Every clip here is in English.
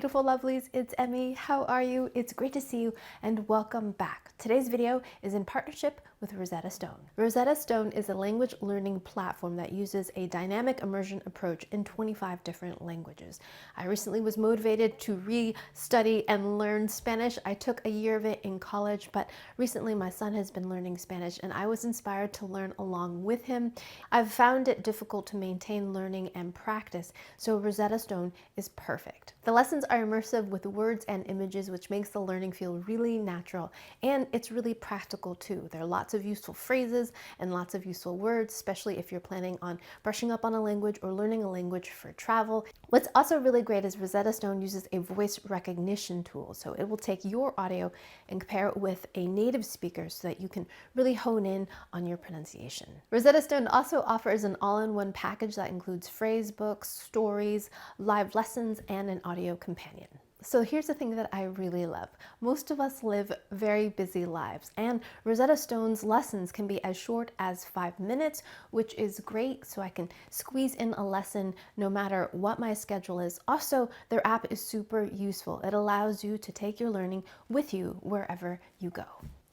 beautiful lovelies, it's Emmy. How are you? It's great to see you and welcome back. Today's video is in partnership with Rosetta Stone. Rosetta Stone is a language learning platform that uses a dynamic immersion approach in 25 different languages. I recently was motivated to re-study and learn Spanish. I took a year of it in college, but recently my son has been learning Spanish and I was inspired to learn along with him. I've found it difficult to maintain learning and practice, so Rosetta Stone is perfect. The lessons are immersive with words and images, which makes the learning feel really natural, and it's really practical too. There are lots of useful phrases and lots of useful words, especially if you're planning on brushing up on a language or learning a language for travel. What's also really great is Rosetta Stone uses a voice recognition tool, so it will take your audio and compare it with a native speaker so that you can really hone in on your pronunciation. Rosetta Stone also offers an all-in-one package that includes phrase books, stories, live lessons, and an audio companion. So here's the thing that I really love. Most of us live very busy lives, and Rosetta Stone's lessons can be as short as 5 minutes, which is great, so I can squeeze in a lesson no matter what my schedule is. Also, their app is super useful. It allows you to take your learning with you wherever you go.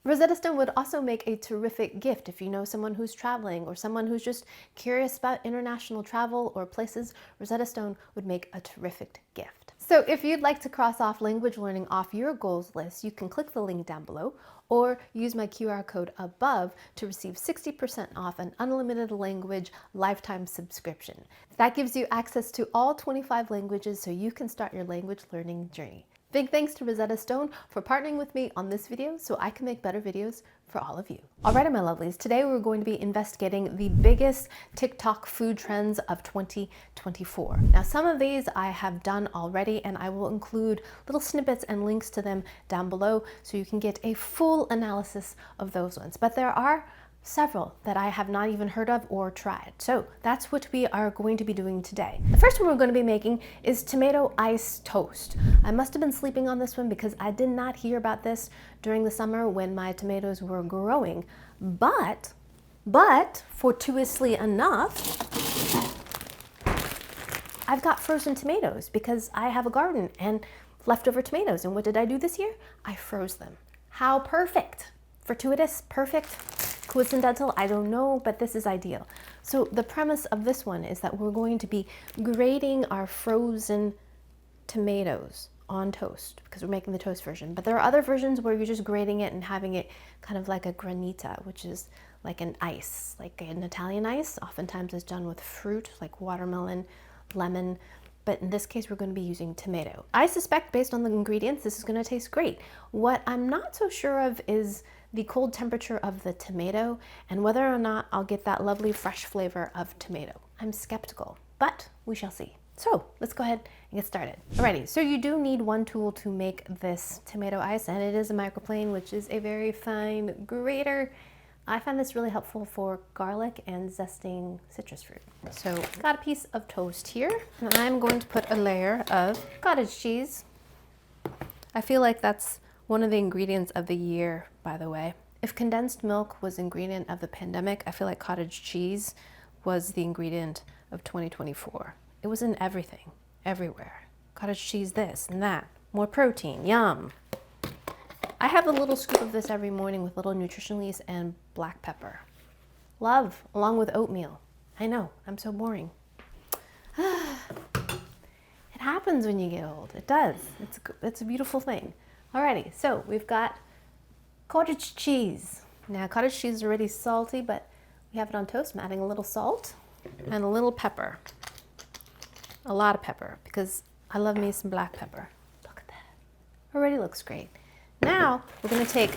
Rosetta Stone would also make a terrific gift if you know someone who's traveling or someone who's just curious about international travel or places. Rosetta Stone would make a terrific gift. So if you'd like to cross off language learning off your goals list, you can click the link down below or use my QR code above to receive 60% off an unlimited language lifetime subscription. That gives you access to all 25 languages so you can start your language learning journey. Big thanks to Rosetta Stone for partnering with me on this video so I can make better videos for all of you. Alrighty, my lovelies, today we're going to be investigating the biggest TikTok food trends of 2024. Now, some of these I have done already, and I will include little snippets and links to them down below so you can get a full analysis of those ones. But there are several that I have not even heard of or tried. So that's what we are going to be doing today. The first one we're going to be making is tomato ice toast. I must have been sleeping on this one because I did not hear about this during the summer when my tomatoes were growing. But fortuitously enough, I've got frozen tomatoes because I have a garden and leftover tomatoes. And what did I do this year? I froze them. How perfect. Fortuitous, perfect. Coincidental, I don't know, but this is ideal. So the premise of this one is that we're going to be grating our frozen tomatoes on toast because we're making the toast version. But there are other versions where you're just grating it and having it kind of like a granita, which is like an ice, like an Italian ice. Oftentimes it's done with fruit like watermelon, lemon, but in this case we're going to be using tomato. I suspect based on the ingredients this is going to taste great. What I'm not so sure of is the cold temperature of the tomato and whether or not I'll get that lovely fresh flavor of tomato. I'm skeptical, but we shall see. So let's go ahead and get started. Alrighty, so you do need one tool to make this tomato ice, and it is a microplane, which is a very fine grater. I find this really helpful for garlic and zesting citrus fruit. So got a piece of toast here, and I'm going to put a layer of cottage cheese. I feel like that's one of the ingredients of the year, by the way. If condensed milk was ingredient of the pandemic, I feel like cottage cheese was the ingredient of 2024. It was in everything, everywhere. Cottage cheese this and that, more protein, yum. I have a little scoop of this every morning with little nutrition yeast and black pepper. Love, along with oatmeal. I know, I'm so boring. It happens when you get old, it does. It's a beautiful thing. Alrighty, so we've got cottage cheese. Now, cottage cheese is already salty, but we have it on toast. I'm adding a little salt and a little pepper. A lot of pepper, because I love me some black pepper. Look at that. Already looks great. Now, we're going to take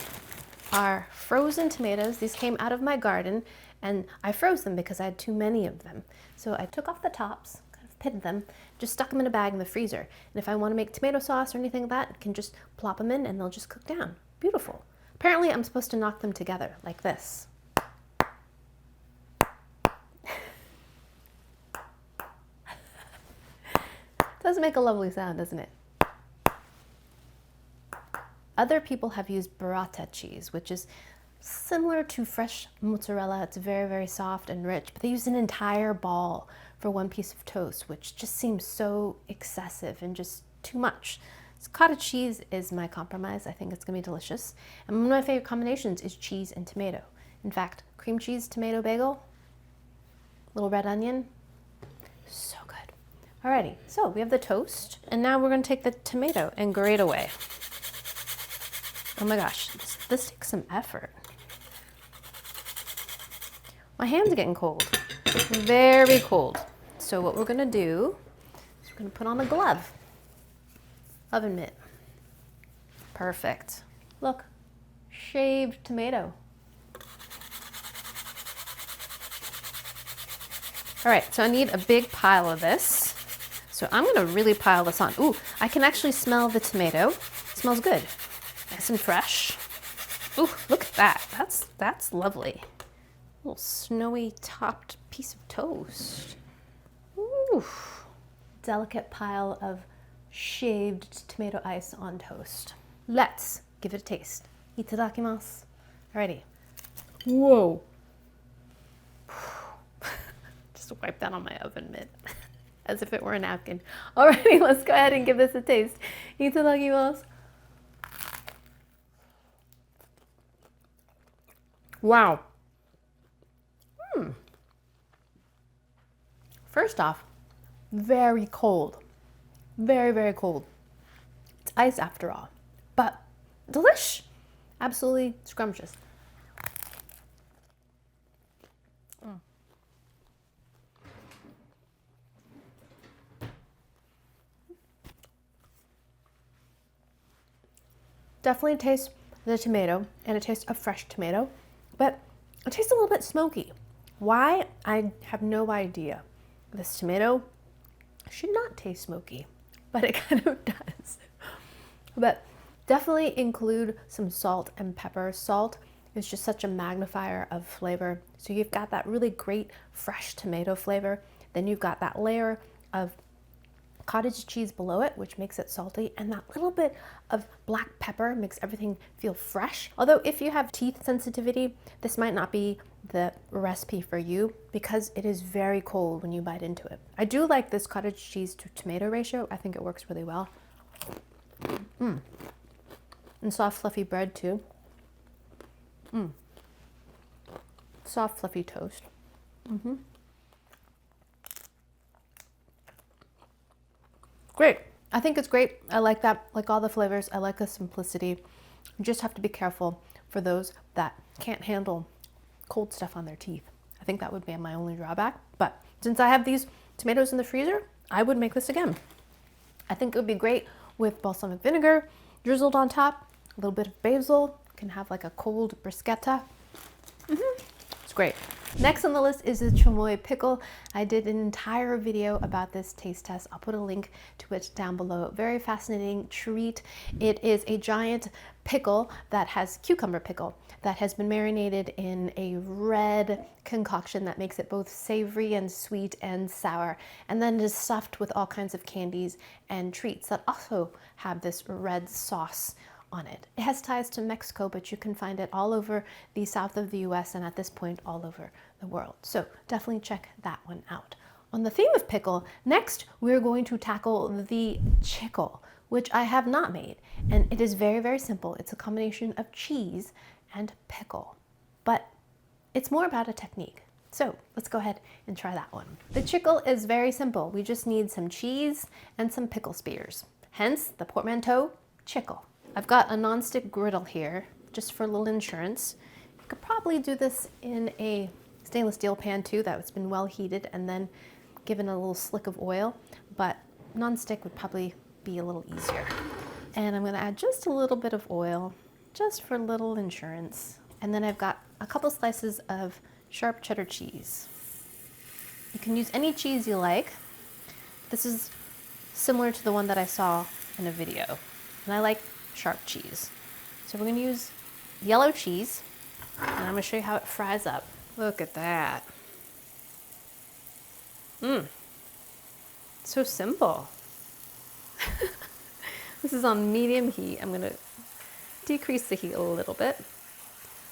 our frozen tomatoes. These came out of my garden, and I froze them because I had too many of them. So I took off the tops, pitted them, just stuck them in a bag in the freezer. And if I want to make tomato sauce or anything like that, I can just plop them in and they'll just cook down. Beautiful. Apparently I'm supposed to knock them together like this. Does make a lovely sound, doesn't it? Other people have used burrata cheese, which is similar to fresh mozzarella. It's very, very soft and rich, but they use an entire ball for one piece of toast, which just seems so excessive and just too much. So cottage cheese is my compromise. I think it's gonna be delicious. And one of my favorite combinations is cheese and tomato. In fact, cream cheese, tomato bagel, little red onion, so good. Alrighty, so we have the toast, and now we're gonna take the tomato and grate away. Oh my gosh, this takes some effort. My hands are getting cold, very cold. So what we're gonna do is we're gonna put on a glove. Oven mitt. Perfect. Look, shaved tomato. All right, so I need a big pile of this. So I'm gonna really pile this on. Ooh, I can actually smell the tomato. It smells good, nice and fresh. Ooh, look at that, that's lovely. A little snowy topped piece of toast. Ooh, delicate pile of shaved tomato ice on toast. Let's give it a taste. Itadakimasu. Alrighty. Whoa. Just wipe that on my oven mitt as if it were a napkin. Alrighty, let's go ahead and give this a taste. Itadakimasu. Wow. First off, very cold. Very, very cold. It's ice after all, but delish. Absolutely scrumptious. Definitely tastes the tomato, and it tastes a fresh tomato, but it tastes a little bit smoky. Why? I have no idea. This tomato should not taste smoky, but it kind of does. But definitely include some salt and pepper. Salt is just such a magnifier of flavor. So you've got that really great fresh tomato flavor. Then you've got that layer of cottage cheese below it, which makes it salty, and that little bit of black pepper makes everything feel fresh. Although if you have teeth sensitivity, this might not be the recipe for you because it is very cold when you bite into it. I do like this cottage cheese to tomato ratio. I think it works really well. And soft fluffy bread too. Soft fluffy toast. Great. I think it's great. I like that, like all the flavors. I like the simplicity. You just have to be careful for those that can't handle cold stuff on their teeth. I think that would be my only drawback. But since I have these tomatoes in the freezer, I would make this again. I think it would be great with balsamic vinegar drizzled on top, a little bit of basil. You can have like a cold bruschetta. It's great. Next on the list is the Chamoy pickle. I did an entire video about this taste test. I'll put a link to it down below. Very fascinating treat. It is a giant pickle that has cucumber pickle that has been marinated in a red concoction that makes it both savory and sweet and sour, and then it is stuffed with all kinds of candies and treats that also have this red sauce on it. It has ties to Mexico, but you can find it all over the south of the US and at this point all over the world. So definitely check that one out. On the theme of pickle, next we're going to tackle the Chickle, which I have not made. And it is very, very simple. It's a combination of cheese and pickle, but it's more about a technique. So let's go ahead and try that one. The Chickle is very simple. We just need some cheese and some pickle spears. Hence the portmanteau Chickle. I've got a non-stick griddle here, just for a little insurance. You could probably do this in a stainless steel pan too, that's been well heated and then given a little slick of oil, but non-stick would probably be a little easier. And I'm gonna add just a little bit of oil, just for a little insurance. And then I've got a couple slices of sharp cheddar cheese. You can use any cheese you like. This is similar to the one that I saw in a video, and I like sharp cheese. So we're gonna use yellow cheese, and I'm gonna show you how it fries up. Look at that. So simple. This is on medium heat. I'm gonna decrease the heat a little bit.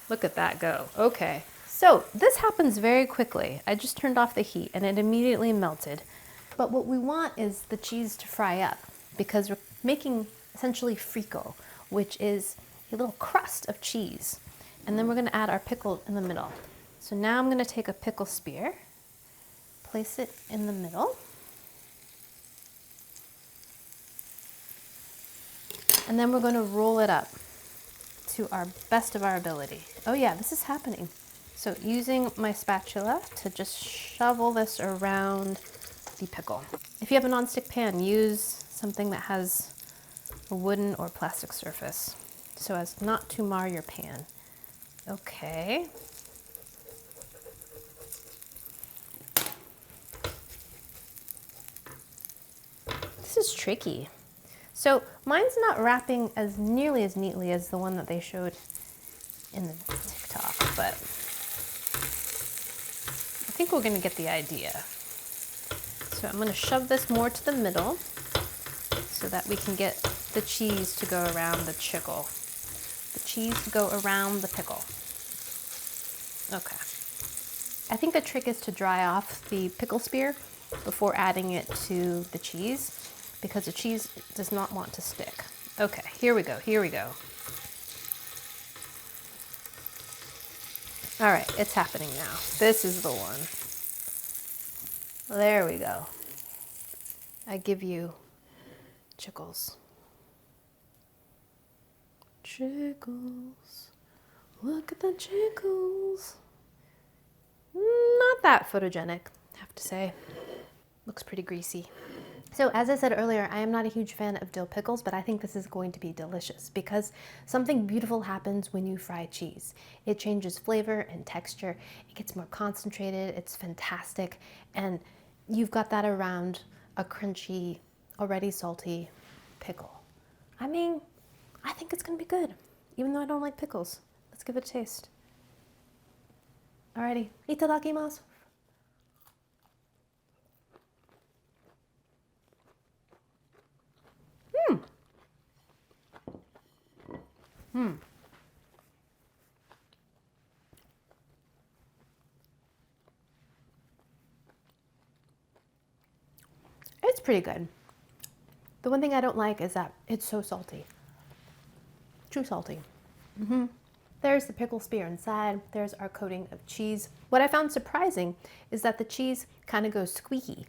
Look at that go. Okay, so this happens very quickly. I just turned off the heat and it immediately melted. But what we want is the cheese to fry up. because we're making essentially frico, which is a little crust of cheese. And then we're gonna add our pickle in the middle. So now I'm gonna take a pickle spear, place it in the middle, and then we're gonna roll it up to our best of our ability. Oh yeah, this is happening. So using my spatula to just shovel this around the pickle. If you have a nonstick pan, use something that has a wooden or plastic surface so as not to mar your pan. Okay. This is tricky. So mine's not wrapping as nearly as neatly as the one that they showed in the TikTok, but I think we're gonna get the idea. So I'm gonna shove this more to the middle so that we can get the cheese to go around the chickle. The cheese to go around the pickle. Okay. I think the trick is to dry off the pickle spear before adding it to the cheese, because the cheese does not want to stick. Okay, here we go, here we go. All right, it's happening now. This is the one. There we go. I give you Chickles. Chickles. Look at the Chickles. Not that photogenic, I have to say. Looks pretty greasy. So as I said earlier, I am not a huge fan of dill pickles, but I think this is going to be delicious because something beautiful happens when you fry cheese. It changes flavor and texture. It gets more concentrated. It's fantastic. And you've got that around a crunchy, already salty pickle. I mean, I think it's gonna be good, even though I don't like pickles. Let's give it a taste. Alrighty, itadakimasu. It's pretty good. The one thing I don't like is that it's so salty. Too salty. There's the pickle spear inside. There's our coating of cheese. What I found surprising is that the cheese kind of goes squeaky.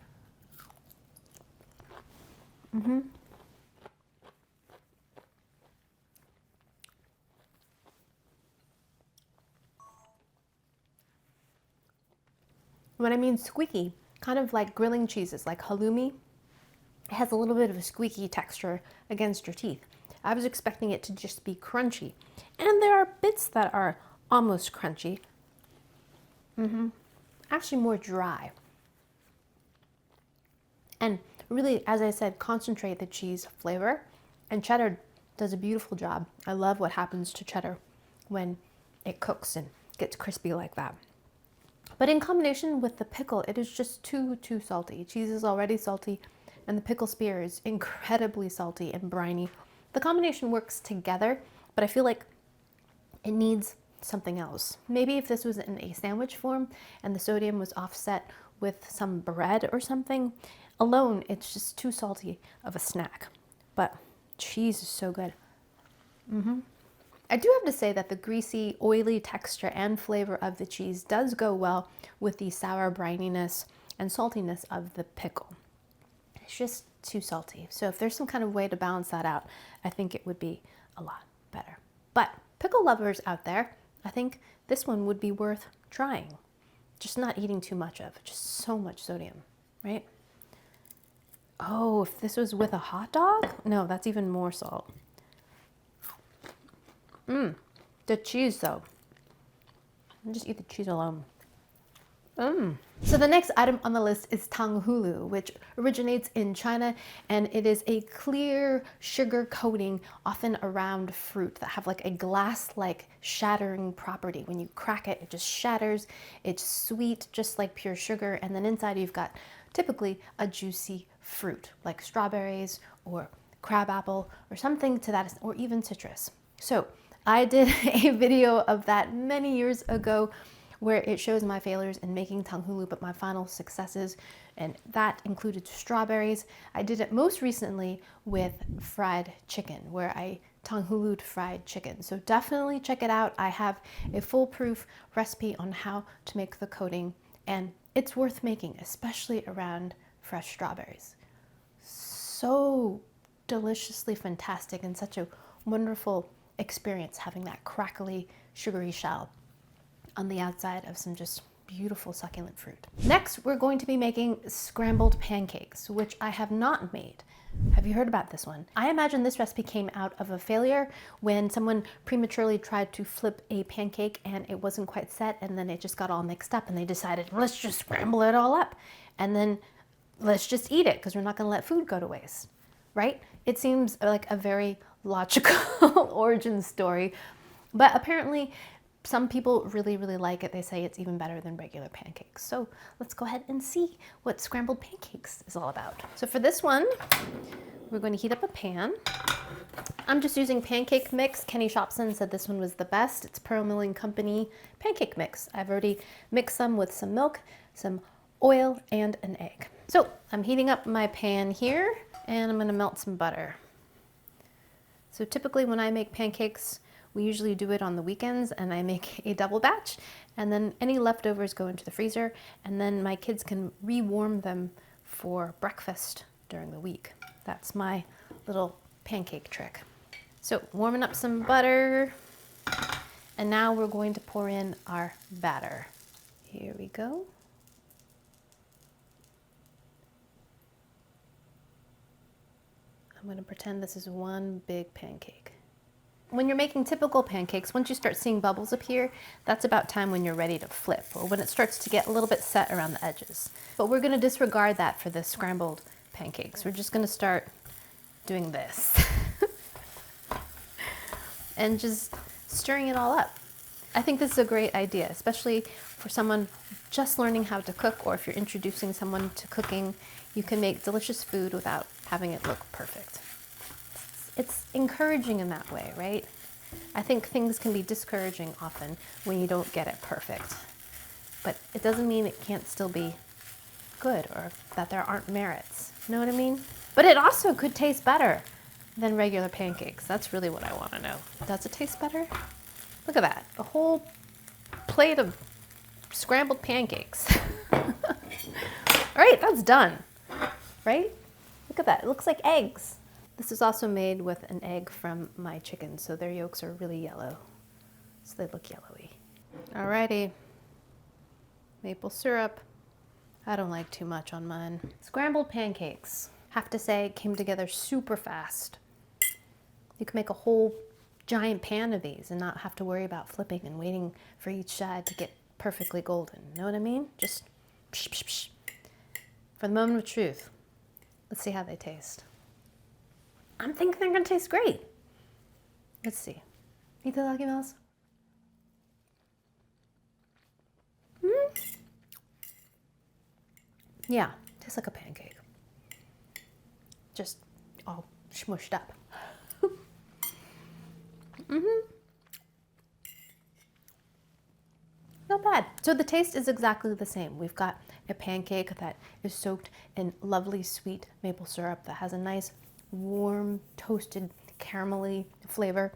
When I mean squeaky, kind of like grilling cheeses, like halloumi. It has a little bit of a squeaky texture against your teeth. I was expecting it to just be crunchy. And there are bits that are almost crunchy. Actually more dry. And really, as I said, concentrate the cheese flavor. And cheddar does a beautiful job. I love what happens to cheddar when it cooks and gets crispy like that. But in combination with the pickle, it is just too salty. Cheese is already salty, and the pickle spear is incredibly salty and briny. The combination works together, but I feel like it needs something else. Maybe if this was in a sandwich form and the sodium was offset with some bread or something, alone it's just too salty of a snack. But cheese is so good. I do have to say that the greasy, oily texture and flavor of the cheese does go well with the sour brininess and saltiness of the pickle. It's just too salty. So if there's some kind of way to balance that out, I think it would be a lot better. But pickle lovers out there, I think this one would be worth trying. Just not eating too much of, just so much sodium, right? Oh, if this was with a hot dog? No, that's even more salt. The cheese though. I'll just eat the cheese alone. So the next item on the list is Tanghulu, which originates in China, and it is a clear sugar coating, often around fruit, that have like a glass-like shattering property. When you crack it, it just shatters. It's sweet, just like pure sugar, and then inside you've got typically a juicy fruit, like strawberries or crabapple or something to that, or even citrus. So I did a video of that many years ago where it shows my failures in making Tanghulu, but my final successes. and that included strawberries. I did it most recently with fried chicken, where I Tanghulu'd fried chicken. So definitely check it out. I have a foolproof recipe on how to make the coating, and it's worth making, especially around fresh strawberries. So deliciously fantastic and such a wonderful experience having that crackly, sugary shell on the outside of some just beautiful succulent fruit. Next, we're going to be making scrambled pancakes, which I have not made. Have you heard about this one? I imagine this recipe came out of a failure when someone prematurely tried to flip a pancake and it wasn't quite set, and then it just got all mixed up, and they decided, let's just scramble it all up and then let's just eat it because we're not going to let food go to waste, right? It seems like a very logical origin story, but apparently some people really, really like it. They say it's even better than regular pancakes. So let's go ahead and see what scrambled pancakes is all about. So for this one, we're going to heat up a pan. I'm just using pancake mix. Kenny Shopson said this one was the best. It's Pearl Milling Company pancake mix. I've already mixed some with some milk, some oil, and an egg. So I'm heating up my pan here, and I'm going to melt some butter. So typically when I make pancakes, we usually do it on the weekends, and I make a double batch, and then any leftovers go into the freezer, and then my kids can rewarm them for breakfast during the week. That's my little pancake trick. So warming up some butter, and now we're going to pour in our batter. Here we go. I'm going to pretend this is one big pancake. When you're making typical pancakes, once you start seeing bubbles appear, that's about time when you're ready to flip, or when it starts to get a little bit set around the edges. But we're going to disregard that for the scrambled pancakes. We're just going to start doing this and just stirring it all up. I think this is a great idea, especially for someone just learning how to cook, or if you're introducing someone to cooking, you can make delicious food without having it look perfect. It's encouraging in that way, right? I think things can be discouraging often when you don't get it perfect, but it doesn't mean it can't still be good or that there aren't merits. You know what I mean? But it also could taste better than regular pancakes. That's really what I want to know. Does it taste better? Look at that, a whole plate of scrambled pancakes. All right, that's done, right? Look at that, it looks like eggs. This is also made with an egg from my chickens, so their yolks are really yellow, so they look yellowy. Alrighty, maple syrup. I don't like too much on mine. Scrambled pancakes. Have to say, it came together super fast. You can make a whole giant pan of these and not have to worry about flipping and waiting for each side to get perfectly golden. Know what I mean? Just psh, psh, psh. For the moment of truth, let's see how they taste. I'm thinking they're gonna taste great. Let's see. Eat the Lucky Mouse. Yeah, tastes like a pancake. Just all smushed up. Not bad. So the taste is exactly the same. We've got a pancake that is soaked in lovely sweet maple syrup that has a nice warm, toasted, caramelly flavor,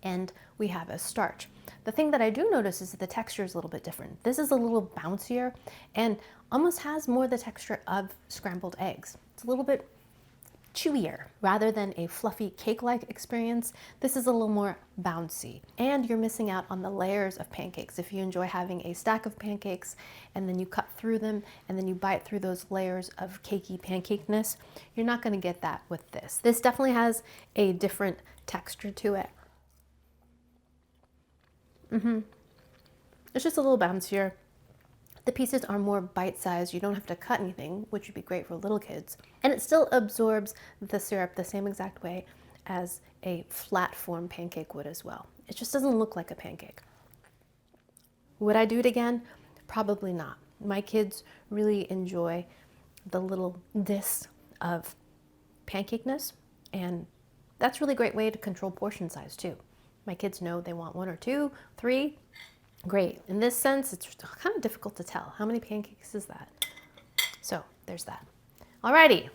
and we have a starch. The thing that I do notice is that the texture is a little bit different. This is a little bouncier and almost has more the texture of scrambled eggs. It's a little bit chewier. Rather than a fluffy cake-like experience, this is a little more bouncy. And you're missing out on the layers of pancakes. If you enjoy having a stack of pancakes and then you cut through them and then you bite through those layers of cakey pancakeness, you're not going to get that with this. This definitely has a different texture to it. It's just a little bouncier. The pieces are more bite-sized. You don't have to cut anything, which would be great for little kids. And it still absorbs the syrup the same exact way as a flat form pancake would as well. It just doesn't look like a pancake. Would I do it again? Probably not. My kids really enjoy the little disc of pancakeness, and that's a really great way to control portion size too. My kids know they want 1 or 2, 3. Great. In this sense, it's kind of difficult to tell. How many pancakes is that? So there's that. Alrighty,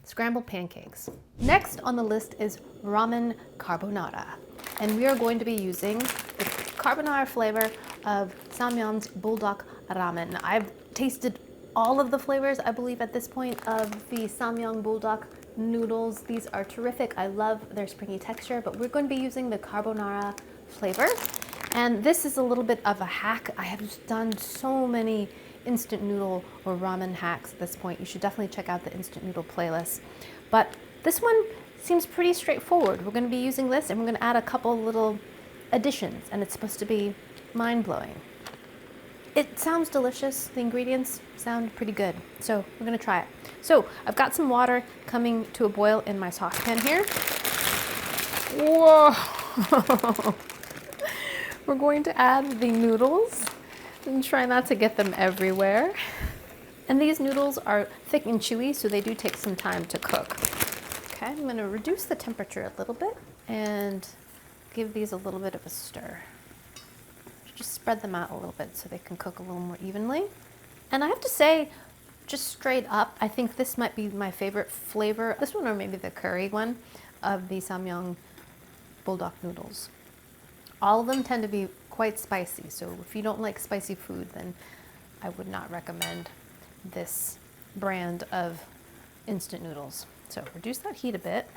scrambled pancakes. Next on the list is ramen carbonara. And we are going to be using the carbonara flavor of Samyang's bulldog ramen. I've tasted all of the flavors, I believe, at this point of the Samyang bulldog noodles. These are terrific. I love their springy texture, but we're going to be using the carbonara flavor. And this is a little bit of a hack. I have done so many instant noodle or ramen hacks at this point. You should definitely check out the instant noodle playlist. But this one seems pretty straightforward. We're going to be using this and we're going to add a couple little additions, and it's supposed to be mind-blowing. It sounds delicious. The ingredients sound pretty good. So we're going to try it. So I've got some water coming to a boil in my saucepan here. Whoa! We're going to add the noodles and try not to get them everywhere. And these noodles are thick and chewy, so they do take some time to cook. Okay, I'm going to reduce the temperature a little bit and give these a little bit of a stir. Just spread them out a little bit so they can cook a little more evenly. And I have to say, just straight up, I think this might be my favorite flavor. This one, or maybe the curry one, of the Samyang bulldog noodles. All of them tend to be quite spicy, so if you don't like spicy food, then I would not recommend this brand of instant noodles. So reduce that heat a bit.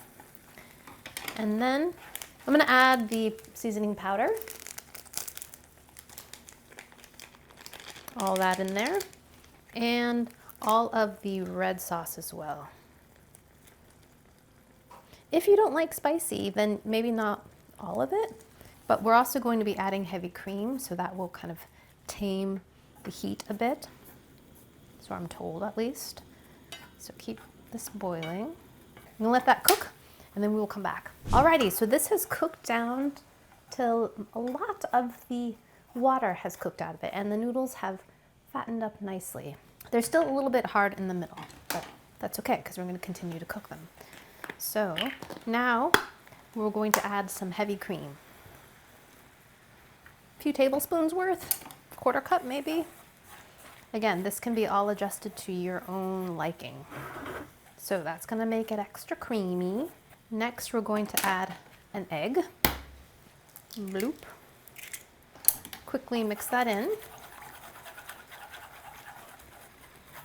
And then I'm going to add the seasoning powder. All that in there. And all of the red sauce as well. If you don't like spicy, then maybe not all of it. But we're also going to be adding heavy cream, so that will kind of tame the heat a bit. So I'm told, at least. So keep this boiling. I'm gonna let that cook, and then we will come back. Alrighty, so this has cooked down till a lot of the water has cooked out of it, and the noodles have fattened up nicely. They're still a little bit hard in the middle, but that's okay, because we're gonna continue to cook them. So now we're going to add some heavy cream. A few tablespoons worth, quarter cup maybe. Again, this can be all adjusted to your own liking. So that's gonna make it extra creamy. Next, we're going to add an egg. Bloop. Quickly mix that in.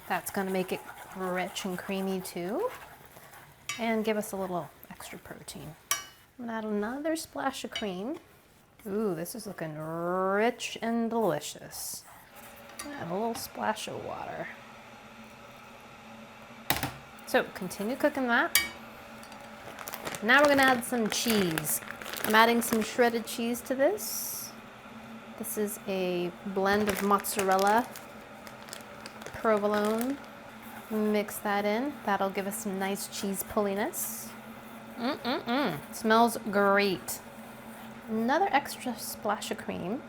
That's gonna make it rich and creamy too, and give us a little extra protein. I'm gonna add another splash of cream. Ooh, this is looking rich and delicious. Add a little splash of water. So continue cooking that. Now we're gonna add some cheese. I'm adding some shredded cheese to this. This is a blend of mozzarella, provolone. Mix that in. That'll give us some nice cheese pulliness. Smells great. Another extra splash of cream.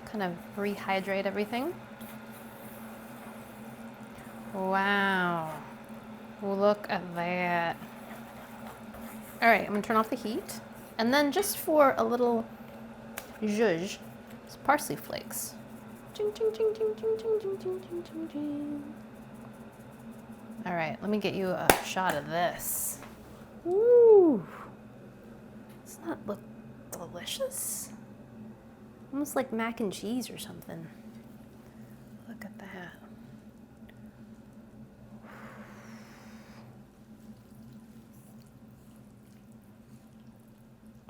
Kind of rehydrate everything. Wow. Look at that. All right, I'm gonna turn off the heat. And then just for a little zhuzh, it's parsley flakes. Ching, ching, ching, ching, ching, ching, ching, ching, ching, ching, ching. All right, let me get you a shot of this. Ooh. Doesn't that look delicious? Almost like mac and cheese or something. Look at that.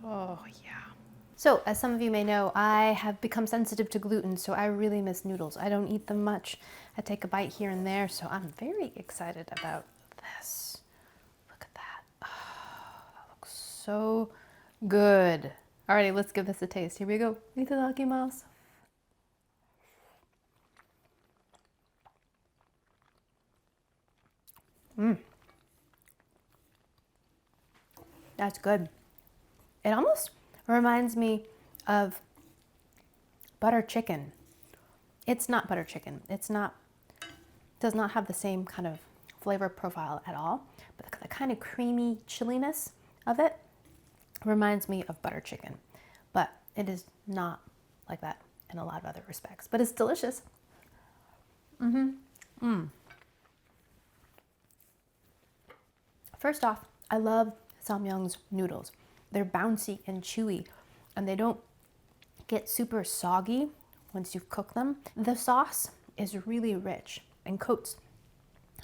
Oh, yeah. So, as some of you may know, I have become sensitive to gluten, so I really miss noodles. I don't eat them much. I take a bite here and there, so I'm very excited about this. Look at that. Oh, that looks so good. Alrighty, let's give this a taste. Here we go. Itadakimasu. That's good. It almost reminds me of butter chicken. It's not butter chicken. Does not have the same kind of flavor profile at all, but the kind of creamy chilliness of it reminds me of butter chicken, but it is not like that in a lot of other respects, but it's delicious. First off, I love Samyang's noodles. They're bouncy and chewy, and they don't get super soggy once you've cooked them. The sauce is really rich and coats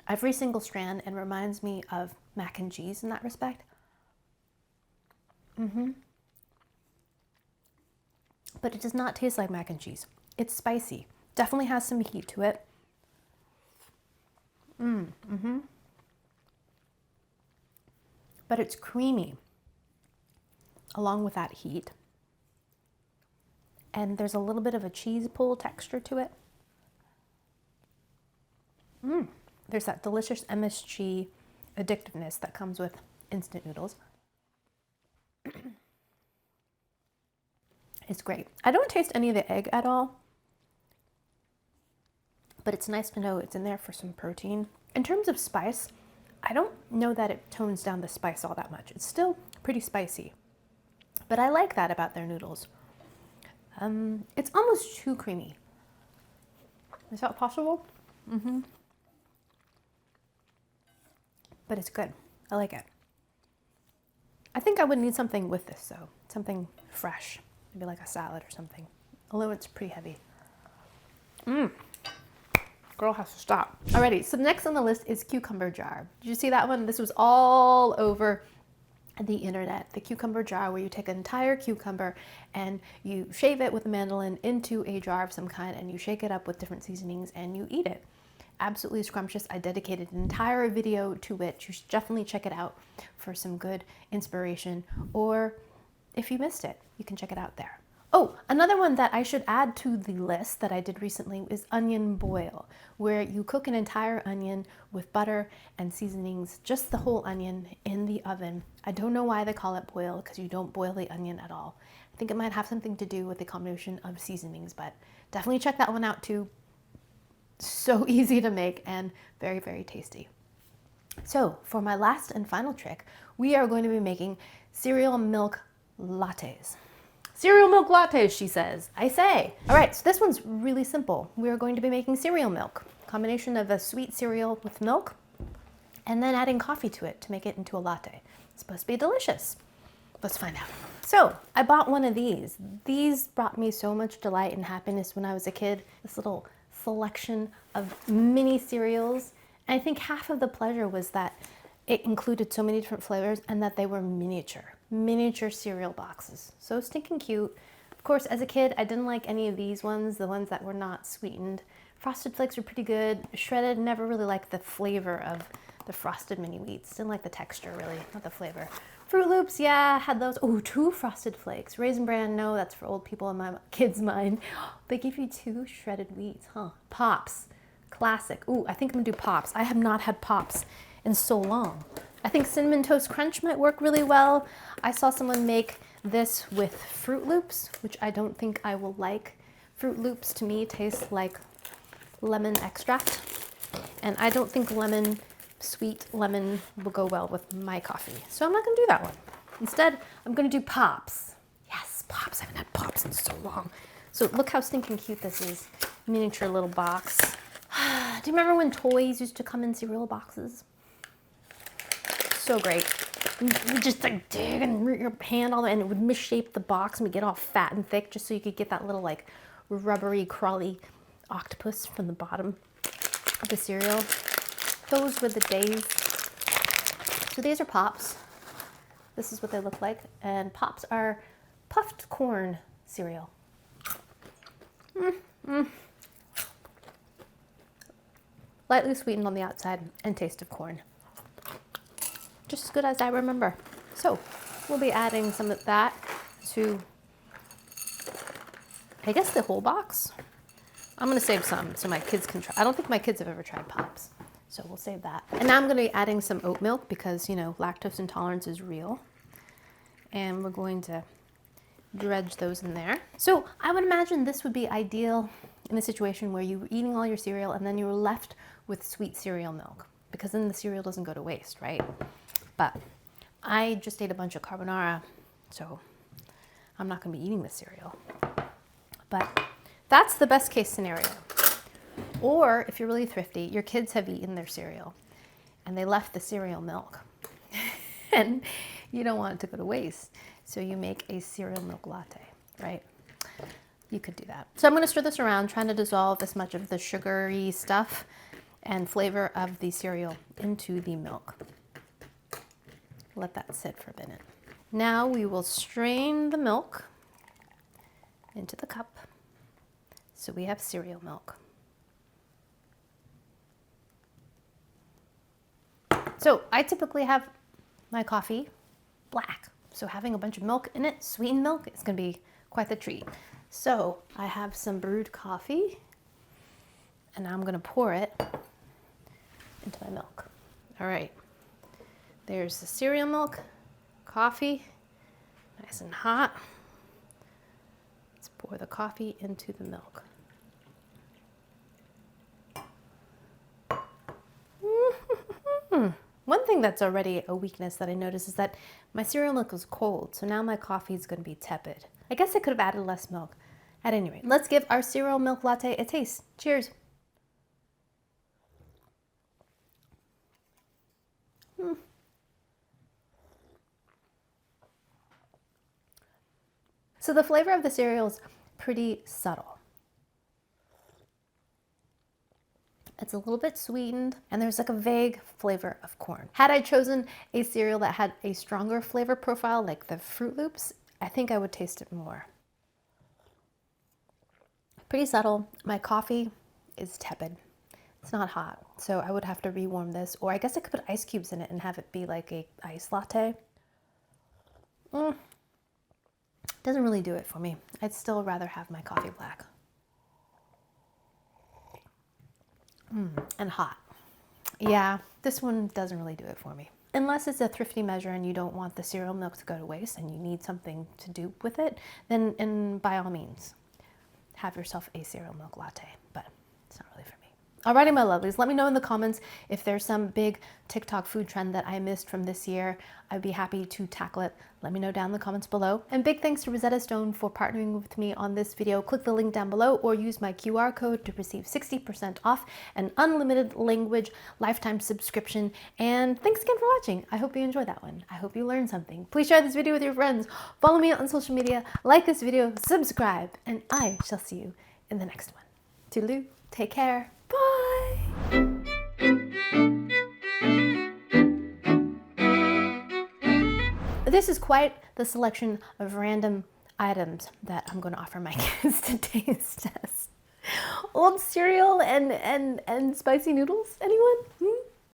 every single strand and reminds me of mac and cheese in that respect. But it does not taste like mac and cheese. It's spicy. Definitely has some heat to it. But it's creamy along with that heat. And there's a little bit of a cheese pull texture to it. There's that delicious MSG addictiveness that comes with instant noodles. It's great. I don't taste any of the egg at all, but it's nice to know it's in there for some protein. In terms of spice, I don't know that it tones down the spice all that much. It's still pretty spicy, but I like that about their noodles. It's almost too creamy. Is that possible? But it's good. I like it. I think I would need something with this though, something fresh, maybe like a salad or something, although it's pretty heavy. Girl has to stop. Alrighty, so next on the list is cucumber jar. Did you see that one? This was all over the internet. The cucumber jar, where you take an entire cucumber and you shave it with a mandolin into a jar of some kind and you shake it up with different seasonings and you eat it. Absolutely scrumptious. I dedicated an entire video to it. You should definitely check it out for some good inspiration, or if you missed it, you can check it out there. Oh, another one that I should add to the list that I did recently is onion boil, where you cook an entire onion with butter and seasonings, just the whole onion in the oven. I don't know why they call it boil, because you don't boil the onion at all. I think it might have something to do with the combination of seasonings, but definitely check that one out too. So easy to make and very, very tasty. So for my last and final trick, we are going to be making cereal milk lattes. Cereal milk lattes, she says. I say. All right, so this one's really simple. We are going to be making cereal milk, combination of a sweet cereal with milk, and then adding coffee to it to make it into a latte. It's supposed to be delicious. Let's find out. So I bought one of these. These brought me so much delight and happiness when I was a kid. This little selection of mini cereals. And I think half of the pleasure was that it included so many different flavors and that they were miniature cereal boxes. So stinking cute. Of course, as a kid, I didn't like any of these ones, the ones that were not sweetened. Frosted Flakes were pretty good. Shredded, never really liked the flavor of the Frosted Mini Wheats. Didn't like the texture really, not the flavor. Fruit Loops, yeah, had those. Oh, 2 Frosted Flakes. Raisin Bran, no, that's for old people in my kids' mind. They give you 2 shredded wheats, huh? Pops, classic. Ooh, I think I'm gonna do Pops. I have not had Pops in so long. I think Cinnamon Toast Crunch might work really well. I saw someone make this with Fruit Loops, which I don't think I will like. Fruit Loops to me taste like lemon extract, and I don't think sweet lemon will go well with my coffee. So I'm not gonna do that one. Instead, I'm gonna do Pops. Yes, Pops, I haven't had Pops in so long. So look how stinking cute this is. Miniature little box. Do you remember when toys used to come in cereal boxes? So great. You just like dig and root your hand all the way, and it would misshape the box and would get all fat and thick just so you could get that little like rubbery, crawly octopus from the bottom of the cereal. Those were the days. So these are Pops. This is what they look like. And Pops are puffed corn cereal. Lightly sweetened on the outside and taste of corn. Just as good as I remember. So we'll be adding some of that to, I guess, the whole box. I'm gonna save some so my kids can try. I don't think my kids have ever tried Pops, so we'll save that. And now I'm gonna be adding some oat milk because, you know, lactose intolerance is real. And we're going to dredge those in there. So I would imagine this would be ideal in a situation where you were eating all your cereal and then you were left with sweet cereal milk, because then the cereal doesn't go to waste, right? But I just ate a bunch of carbonara, so I'm not gonna be eating the cereal. But that's the best case scenario. Or if you're really thrifty, your kids have eaten their cereal and they left the cereal milk. and you don't want it to go to waste. So you make a cereal milk latte, right? You could do that. So I'm going to stir this around, trying to dissolve as much of the sugary stuff and flavor of the cereal into the milk. Let that sit for a minute. Now we will strain the milk into the cup. So we have cereal milk. So I typically have my coffee black. So having a bunch of milk in it, sweetened milk, is going to be quite the treat. So I have some brewed coffee, and I'm going to pour it into my milk. All right, there's the cereal milk, coffee, nice and hot. Let's pour the coffee into the milk. One thing that's already a weakness that I noticed is that my cereal milk was cold, so now my coffee is going to be tepid. I guess I could have added less milk. At any rate, let's give our cereal milk latte a taste. Cheers. So the flavor of the cereal is pretty subtle. It's a little bit sweetened, and there's like a vague flavor of corn. Had I chosen a cereal that had a stronger flavor profile, like the Fruit Loops, I think I would taste it more. Pretty subtle. My coffee is tepid. It's not hot, so I would have to rewarm this, or I guess I could put ice cubes in it and have it be like a ice latte. Doesn't really do it for me. I'd still rather have my coffee black. And hot. Yeah, this one doesn't really do it for me. Unless it's a thrifty measure and you don't want the cereal milk to go to waste and you need something to do with it, then by all means, have yourself a cereal milk latte, but it's not really for me. Alrighty, my lovelies, let me know in the comments if there's some big TikTok food trend that I missed from this year. I'd be happy to tackle it. Let me know down in the comments below. And big thanks to Rosetta Stone for partnering with me on this video. Click the link down below or use my QR code to receive 60% off an unlimited language lifetime subscription. And thanks again for watching. I hope you enjoyed that one. I hope you learned something. Please share this video with your friends. Follow me on social media, like this video, subscribe, and I shall see you in the next one. Toodaloo, take care. Bye! This is quite the selection of random items that I'm going to offer my kids to taste test. Old cereal and spicy noodles, anyone?